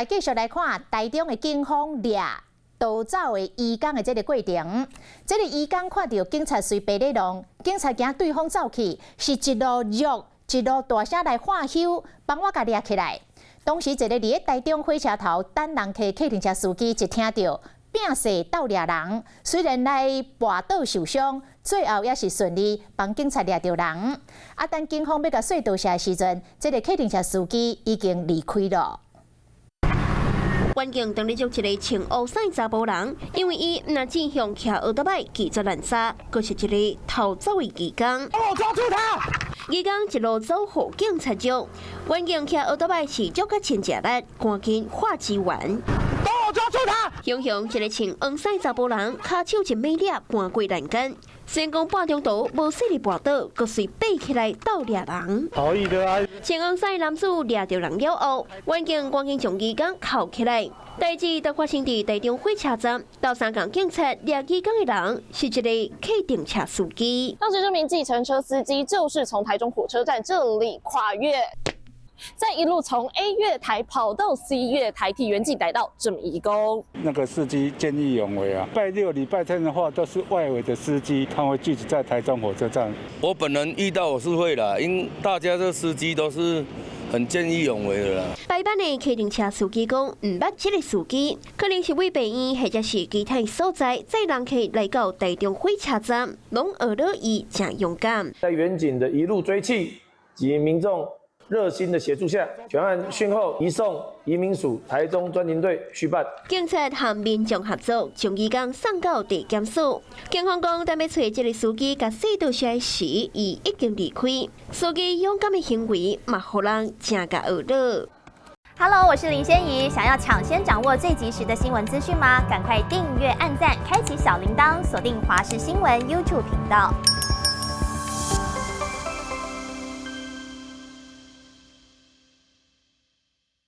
来继续来看台中的警方掠逃走的移工的这个过程。这个移工看到警察随白日浪，警察惊对方走去，是一路辱一路大声来喊休，帮我甲掠起来。当时一个伫咧台中火车头等人客客停车司机一听到拼死斗掠人，虽然来跋倒受伤，最后也是顺利帮警察掠到人。等警方要甲隧道下的时阵，这个客停车司机已经离开了。 环境当日捉一个穿乌衫查甫人，因为伊唔只向骑奥多摆拒绝滥杀，佫是一个逃走的移工。我抓住他！移工一路走互警察捉，环境骑奥多摆是捉甲千只力，赶紧化支援。帮我抓住他！雄雄一个穿黄衫查甫人，骹手一尾链搬过栏杆。 先讲半中途无势力跋倒，佮随爬起来斗掠人。逃逸的啊！前黄衫男子掠到人了后，环境赶紧将移工铐起来。代志都发生伫台中火车站，到3港警察掠移工的人是一个客运车司机。当时这名计程车司机就是从台中火车站这里跨越。 再一路从 A 月台跑到 C 月台，替原警逮到这么一公。那个司机见义勇为啊！礼拜六、礼拜天的话，都是外围的司机，他会聚集在台中火车站。我本人遇到我是会啦，因为大家这司机都是很见义勇为的啦。白班的客运车司机讲，唔捌这个司机，可能是为病院或者是其他所在载人客来到台中火车站，拢学到伊真勇敢。在远警的一路追缉及民众 热心的协助下，全案讯后移送移民署台中专庭队续办。警察和民众合作，将移工送到地检署。警方讲，等要找这个司机甲隧道下时，伊已经离开。司机勇敢的行为，嘛，互人真甲学乐。Hello， 我是林仙怡。想要抢先掌握最及时的新闻资讯吗？赶快订阅、按赞、开启小铃铛，锁定华视新闻 YouTube 频道。